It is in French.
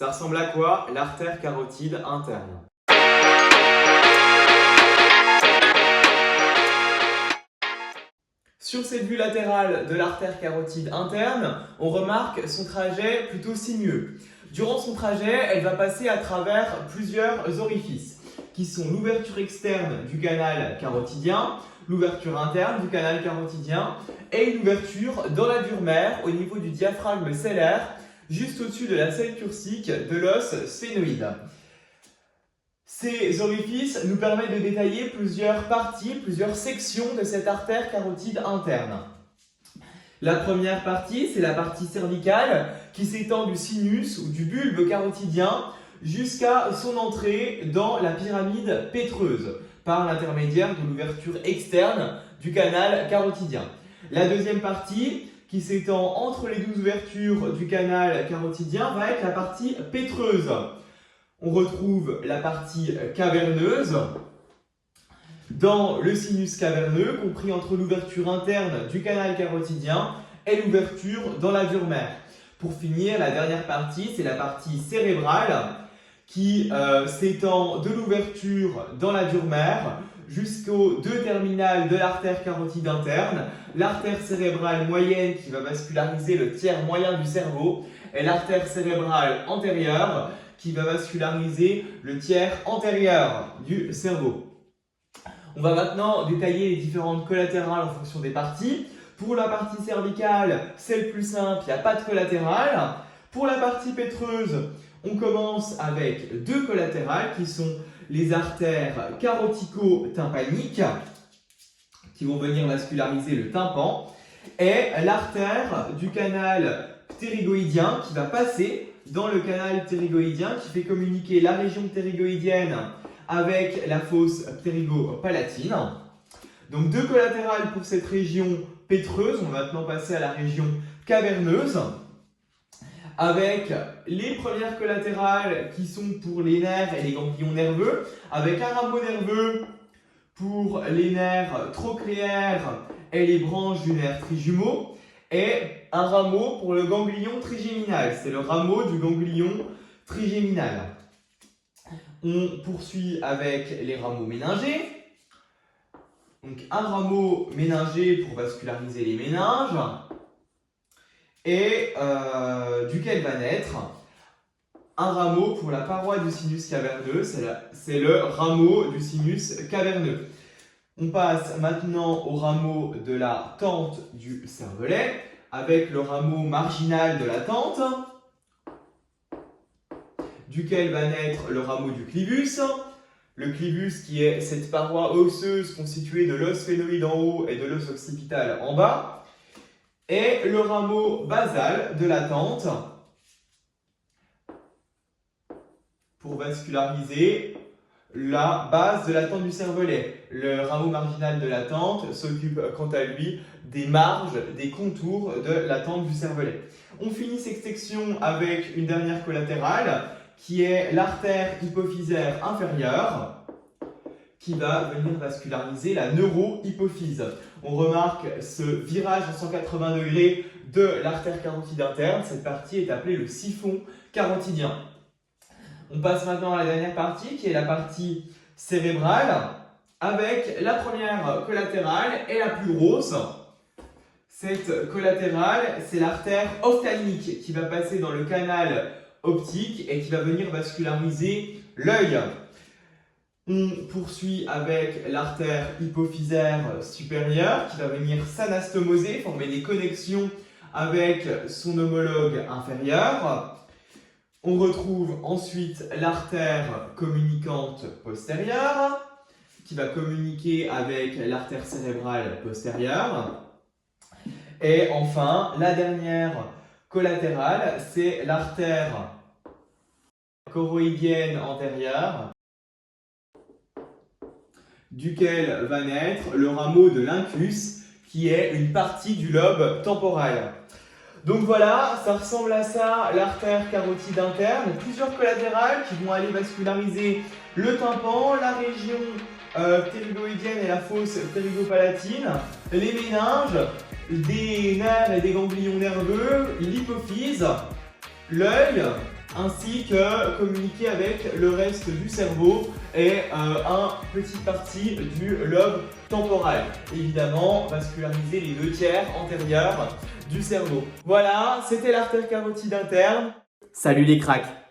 Ça ressemble à quoi l'artère carotide interne? Sur cette vue latérale de l'artère carotide interne, on remarque son trajet plutôt sinueux. Durant son trajet, elle va passer à travers plusieurs orifices, qui sont l'ouverture externe du canal carotidien, l'ouverture interne du canal carotidien et une ouverture dans la dure mère au niveau du diaphragme sellaire, juste au-dessus de la selle turcique de l'os sphénoïde. Ces orifices nous permettent de détailler plusieurs parties, plusieurs sections de cette artère carotide interne. La première partie, c'est la partie cervicale qui s'étend du sinus ou du bulbe carotidien jusqu'à son entrée dans la pyramide pétreuse par l'intermédiaire de l'ouverture externe du canal carotidien. La deuxième partie, qui s'étend entre les 12 ouvertures du canal carotidien, va être la partie pétreuse. On retrouve la partie caverneuse dans le sinus caverneux, compris entre l'ouverture interne du canal carotidien et l'ouverture dans la dure mère. Pour finir, la dernière partie, c'est la partie cérébrale qui s'étend de l'ouverture dans la dure mère jusqu'aux deux terminales de l'artère carotide interne, l'artère cérébrale moyenne qui va vasculariser le tiers moyen du cerveau et l'artère cérébrale antérieure qui va vasculariser le tiers antérieur du cerveau. On va maintenant détailler les différentes collatérales en fonction des parties. Pour la partie cervicale, c'est le plus simple, il n'y a pas de collatéral. Pour la partie pétreuse, on commence avec deux collatérales qui sont les artères carotico-tympaniques qui vont venir vasculariser le tympan et l'artère du canal ptérygoïdien qui va passer dans le canal ptérygoïdien qui fait communiquer la région ptérygoïdienne avec la fosse ptérygopalatine. Donc deux collatérales pour cette région pétreuse. On va maintenant passer à la région caverneuse avec les premières collatérales qui sont pour les nerfs et les ganglions nerveux, avec un rameau nerveux pour les nerfs trochléaires et les branches du nerf trijumeau, et un rameau pour le ganglion trigéminal. C'est le rameau du ganglion trigéminal. On poursuit avec les rameaux méningés. Donc un rameau méningé pour vasculariser les méninges et duquel va naître un rameau pour la paroi du sinus caverneux. C'est le rameau du sinus caverneux. On passe maintenant au rameau de la tente du cervelet avec le rameau marginal de la tente, duquel va naître le rameau du clivus. Le clivus qui est cette paroi osseuse constituée de l'os sphénoïde en haut et de l'os occipital en bas. Et le rameau basal de la tente pour vasculariser la base de la tente du cervelet. Le rameau marginal de la tente s'occupe quant à lui des marges, des contours de la tente du cervelet. On finit cette section avec une dernière collatérale qui est l'artère hypophysaire inférieure qui va venir vasculariser la neurohypophyse. On remarque ce virage en 180 degrés de l'artère carotide interne. Cette partie est appelée le siphon carotidien. On passe maintenant à la dernière partie qui est la partie cérébrale avec la première collatérale et la plus grosse. Cette collatérale, c'est l'artère ophtalmique qui va passer dans le canal optique et qui va venir vasculariser l'œil. On poursuit avec l'artère hypophysaire supérieure qui va venir s'anastomoser, former des connexions avec son homologue inférieur. On retrouve ensuite l'artère communicante postérieure qui va communiquer avec l'artère cérébrale postérieure. Et enfin, la dernière collatérale, c'est l'artère choroïdienne antérieure duquel va naître le rameau de l'incus qui est une partie du lobe temporal. Donc voilà, ça ressemble à ça l'artère carotide interne, plusieurs collatérales qui vont aller vasculariser le tympan, la région ptérygoïdienne et la fosse ptérygopalatine, les méninges, des nerfs et des ganglions nerveux, l'hypophyse, l'œil, ainsi que communiquer avec le reste du cerveau et une petite partie du lobe temporal. Évidemment, vasculariser les 2 tiers antérieurs du cerveau. Voilà, c'était l'artère carotide interne. Salut les cracks!